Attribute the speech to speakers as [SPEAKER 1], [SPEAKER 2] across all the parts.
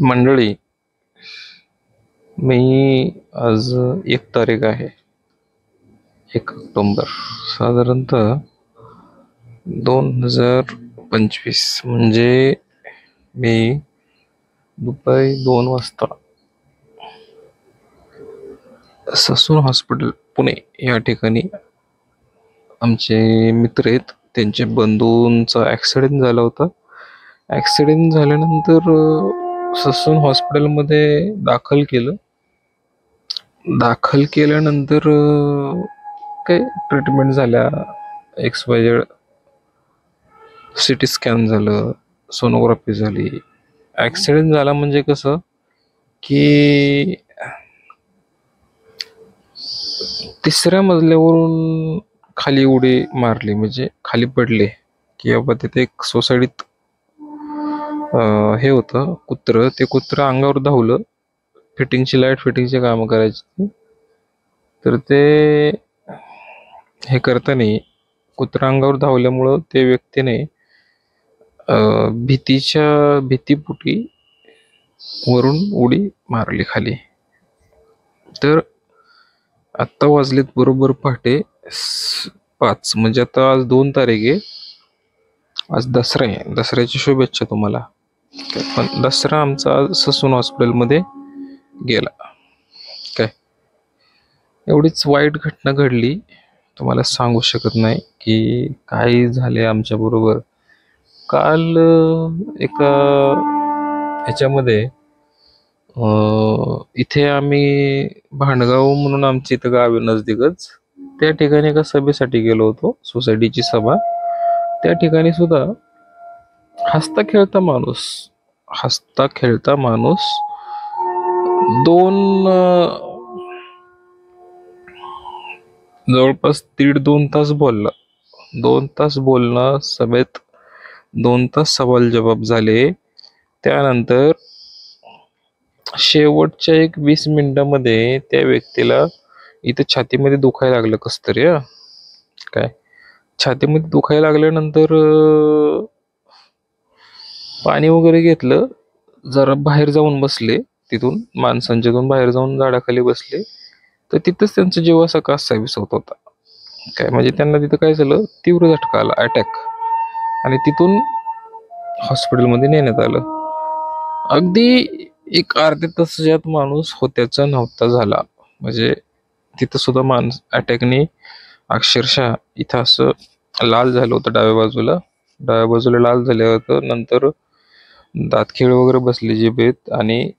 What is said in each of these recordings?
[SPEAKER 1] मंडळी, मी आज 1 तारीख आहे, 1 ऑक्टोबर, साधारणतः 2025, म्हणजे मी दुपारी 2 वाजता ससून हॉस्पिटल पुणे या ठिकाणी आमचे मित्र आहेत, त्यांच्या बंधूंचा ॲक्सिडेंट झाला होता. ॲक्सिडेंट झाल्यानंतर ससून हॉस्पिटलमध्ये दाखल केल्यानंतर काही ट्रीटमेंट झाल्या, XYZ CT स्कॅन झालं, सोनोग्राफी झाली. ॲक्सिडेंट झाला म्हणजे कसं की 3ऱ्या मजल्यावरून खाली उडी मारली, म्हणजे खाली पडले, की बाबा तिथे एक सोसायटीत हे होतं कुत्रं, ते कुत्रं अंगावर धावलं. लाईट फिटिंगची कामं करायची, तर ते हे करताना कुत्रा अंगावर धावल्यामुळं ते व्यक्तीने भीतीपोटी वरून उडी मारली खाली. तर आत्ता वाजलेत बरोबर पहाटे 5, म्हणजे आता आज 2 तारीख आहे. आज दसरा आहे. दसऱ्याची शुभेच्छा तुम्हाला. पण दसरा आमचा आज ससून हॉस्पिटलमध्ये गेला. काय एवढीच वाईट घटना घडली, तुम्हाला सांगू शकत नाही की काय झाले आमच्या बरोबर. काल एका ह्याच्यामध्ये इथे आम्ही भांडगाव म्हणून आमच्या इथं गावी नजदीकच, त्या ठिकाणी एका सभेसाठी गेलो होतो, सोसायटीची सभा. त्या ठिकाणी सुद्धा हसता खेळता माणूस 2 जवळपास 1.5-2 तास बोलला. 2 तास बोलणं, सभेत 2 तास सवाल जवाब झाले. त्यानंतर शेवटच्या 20 मिनिटामध्ये त्या व्यक्तीला इथं छातीमध्ये दुखायला लागलं कसं तरी. काय छातीमध्ये दुखायला लागल्यानंतर पाणी वगैरे घेतलं, जरा बाहेर जाऊन बसले, तिथून माणसांच्यातून बाहेर जाऊन झाडाखाली बसले, तर तिथंच त्यांचा जीव असा कासावीस होत होता. काय म्हणजे त्यांना तिथं काय झालं, तीव्र झटका आला, अटॅक, आणि तिथून हॉस्पिटलमध्ये नेण्यात आलं. अगदी एक अर्ध्या तासात माणूस होत्याचा नव्हता झाला. म्हणजे तिथं सुद्धा माणूस अटॅकने अक्षरशः इथं असं लाल झालं होतं, डाव्या बाजूला लाल झालं होतं. नंतर दातखिळ वगैरे बसली जिभेत, आणि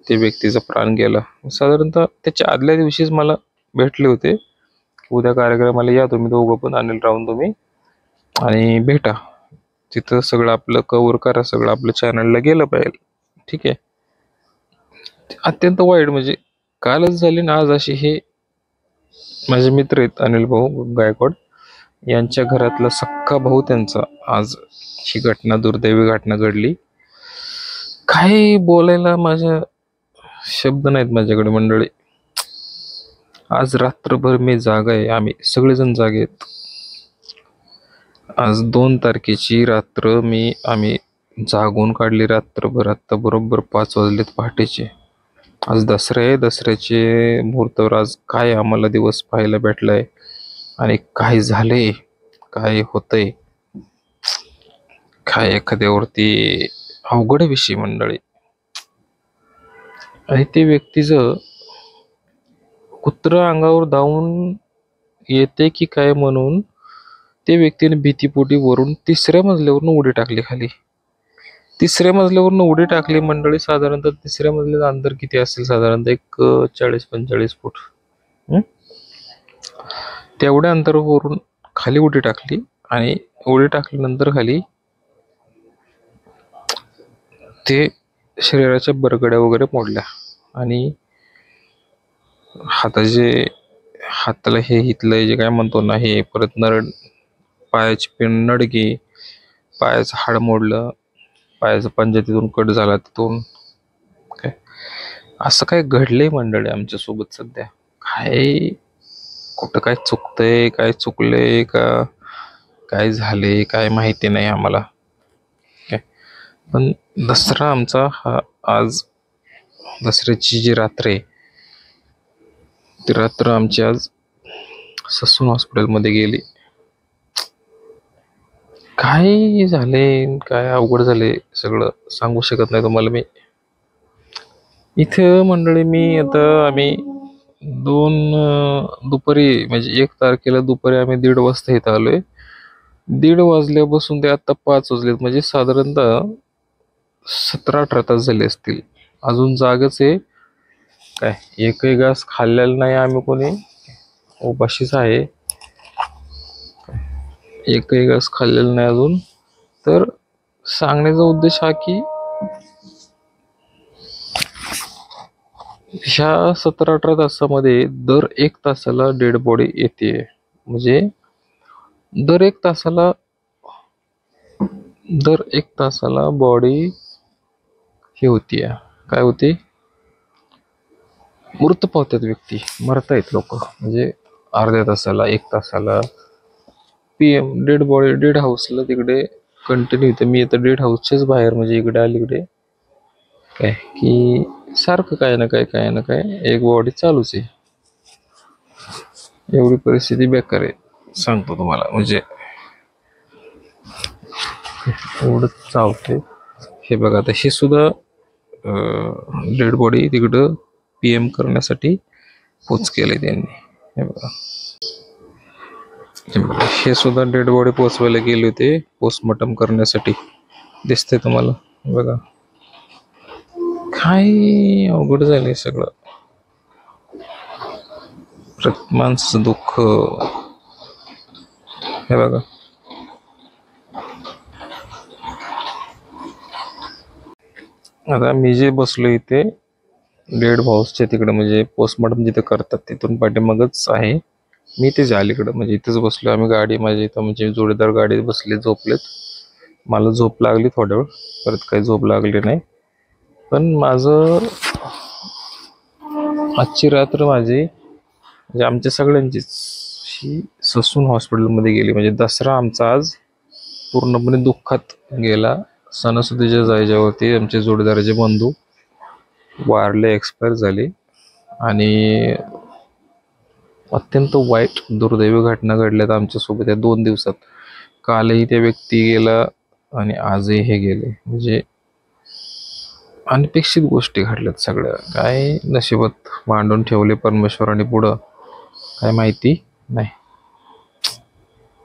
[SPEAKER 1] ते व्यक्तीचा प्राण गेला. साधारणतः त्याच्या आदल्या दिवशीच मला भेटले होते, उद्या कार्यक्रमाला या तुम्ही दोघं पण, अनिल राहून तुम्ही, आणि भेटा तिथं, सगळं आपलं कव्हर करा, सगळं आपलं चॅनलला गेलं पाहिजे. ठीक आहे. अत्यंत वाईट, म्हणजे कालच झाली ना आज अशी. हे माझे मित्र आहेत अनिल भाऊ गायकवाड, यांच्या घरातला सख्खा भाऊ त्यांचा आज ही घटना, दुर्दैवी घटना घडली. काही बोलायला माझ्या शब्द नाहीत माझ्याकडे मंडळी. आज रात्रभर मी जागा आहे, आम्ही सगळेजण जागे आहेत. आज 2 तारखेची रात्र आम्ही जागून काढली रात्रभर. आत्ता बरोबर 5 वाजलेत पहाटेचे. आज दसरा आहे. दसऱ्याचे मुहूर्तावर आज काय आम्हाला दिवस पाहायला भेटलाय, आणि काय झालंय, काय होतंय, काय एखाद्यावरती अवघड विषय मंडळी. आणि ते व्यक्तीचं कुत्रं अंगावर धावून येते की काय म्हणून ते व्यक्तीने भीतीपोटी वरून 3ऱ्या मजल्यावरून उडी टाकली खाली. 3ऱ्या मजल्यावरून उडी टाकली मंडळी. साधारणतः 3ऱ्या मजल्याचं अंतर किती असेल, साधारणतः एक 40-45 फूट. तेवढ्या अंतरावरून खाली उडी टाकली, आणि उडी टाकल्यानंतर खाली ते शरीराच्या बरगड्या वगैरे मोडल्या, आणि हाताला हे इथलं जे काय म्हणतो ना, हे परत पायाची नडगी, पायाचं हाड मोडलं, पायाचा पंजा तिथून कट झाला. तिथून काय असं काय घडलंय मंडळी आमच्या सोबत सध्या. कुठं काय चुकतंय, काय चुकलंय का, काय झाले काय माहिती नाही आम्हाला. काय पण दसरा आमचा हा आज दसऱ्याची जी रात्र आहे ती रात्र आमची आज ससून हॉस्पिटलमध्ये गेली. काय झाले, काय अवघड झाले सगळं सांगू शकत नाही तुम्हाला मी. इथं मंडळी आम्ही दुपारी म्हणजे 1 तारखेला दुपारी आम्ही 1:30 वाजता इथं आलोय. 1:30 वाजल्यापासून ते आता 5 वाजलेत, म्हणजे साधारणतः 17-18 तास झाले असतील. अजून जागच आहे. काय एकही घास खाल्लेला नाही आम्ही कोणी, उपाशीच आहे. एकही घास खाल्लेला नाही अजून. तर सांगण्याचा उद्देश हा की ह्या 17-18 तासामध्ये दर 1 तासाला डेड बॉडी येते. म्हणजे दर एक तासाला बॉडी ही होतीये. काय होती? मृत पावतात व्यक्ती, मरतायत लोक. म्हणजे अर्ध्या तासाला, 1 तासाला PM डेड बॉडी डेड हाऊसला तिकडे कंटिन्यू येते. मी आता डेड हाऊसच्याच बाहेर म्हणजे इकडे अलीकडे काय की सारखं काय ना काय एक बॉडी चालूच आहे. एवढी परिस्थिती बेकार आहे सांगतो तुम्हाला. म्हणजे एवढं चावते. हे बघा आता हे सुद्धा डेड बॉडी तिकडं PM करण्यासाठी पोच केले त्यांनी. हे बघा हे सुद्धा डेड बॉडी पोचवायला गेले होते पोस्टमॉर्टम करण्यासाठी. दिसतंय तुम्हाला बघा. काय अवघड झालंय सगळं. माणसाचं दुःख हे बघा. आता मी जे बसलो इथे डेड हाऊसच्या तिकडे म्हणजे पोस्टमॉर्टम जिथे करतात तिथून पाठीमागच आहे. मी ते अलीकडं म्हणजे इथेच बसलो आम्ही. गाडी माझी इथं म्हणजे जोडीदार गाडीत बसले, झोपलेत. मला झोप लागली थोड्या वेळ, परत काही झोप लागली नाही. पण माझं आजची रात्र माझी म्हणजे आमच्या सगळ्यांचीच ही ससून हॉस्पिटलमध्ये गेली. म्हणजे दसरा आमचा आज पूर्णपणे दुःखात गेला. सणासुदीच्या जायच्यावरती आमचे जोडीदाराचे बंधू वारले, एक्सपायर झाले. आणि अत्यंत वाईट दुर्दैवी घटना घडल्यात आमच्यासोबत या 2 दिवसात. कालही त्या व्यक्ती गेला आणि आजही हे गेले. म्हणजे अनपेक्षित गोष्टी घडल्यात सगळ्या. काय नशिबात मांडून ठेवले परमेश्वराने पुढं काय माहिती नाही.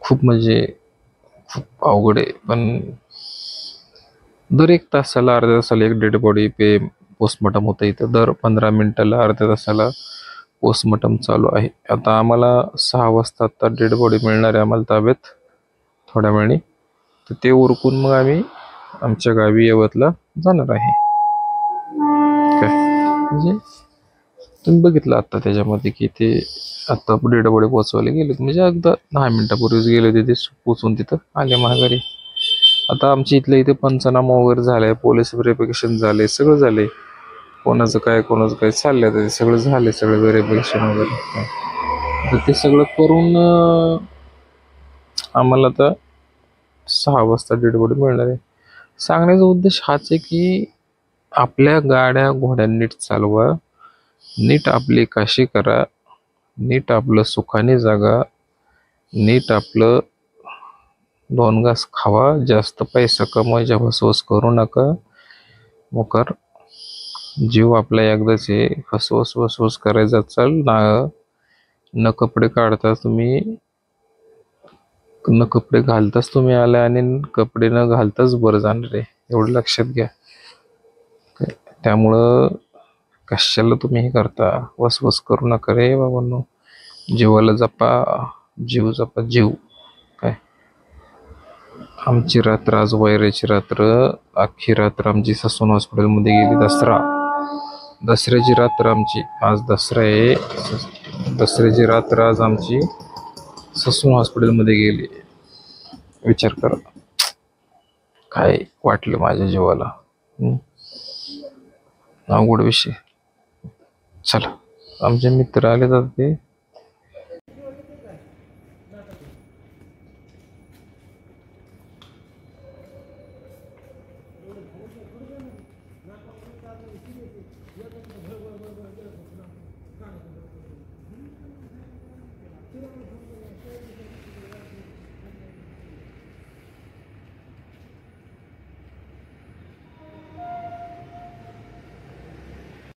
[SPEAKER 1] खूप म्हणजे खूप अवघड आहे. पण दर 1 तासाला, अर्ध्या तासाला एक डेड बॉडी पोस्टमॉर्टम होतं इथं. दर 15 मिनिटाला, अर्ध्या तासाला पोस्टमॉर्टम चालू आहे. आता आम्हाला 6 वाजता आता डेड बॉडी मिळणार आहे आम्हाला ताब्यात थोड्या वेळाने. तर ते उरकून मग आम्ही आमच्या गावी यवतला जाणार आहे. काय म्हणजे तुम्ही बघितलं आता त्याच्यामध्ये की ते आता डेड बॉडी पोचवायला गेले, म्हणजे अगदा 10 मिनिटापूर्वीच गेले होते ते पोचून तिथं आले महागारी. आता आमच्या इथल्या इथे पंचनामा वगैरे झालाय, पोलीस व्हेरिफिकेशन झाले, सगळं झाले. कोणाचं काय चाललंय ते सगळं झाले, सगळं व्हेरिफिकेशन वगैरे. तर ते सगळं करून आम्हाला आता 6 वाजता डेड बॉडी मिळणार आहे. सांगण्याचा उद्देश हाच आहे की आपल्या गाड्या घोड्या नीट चालवा, नीट आपली काशी करा, नीट आपलं सुखाने जागा, नीट आपलं 2 घास खावा, जास्त पैसा कमवायच्या फसवस करू नका. मोकार जीव आपला एकदाच आहे. फसवस करायचा चाल ना. न कपडे काढताच तुम्ही, न कपडे घालताच तुम्ही आला आणि कपडे न घालताच बरं जाणार आहे, एवढं लक्षात घ्या. त्यामुळं कशाला तुम्ही हे करता, वसवस करू नका रे बाबांनो. जीवाला जपा, जीव जपा, जीव. काय आमची रात्र आज वैराची रात्र, अख्खी रात्र आमची ससून हॉस्पिटलमध्ये गेली. दसऱ्याची रात्र आमची आज. दसरा आहे, दसऱ्याची रात्र आज आमची ससून हॉस्पिटलमध्ये गेली. विचार करा काय वाटलं माझ्या जीवाला. अवघड विषय. चला आमचे मित्र आले तर ते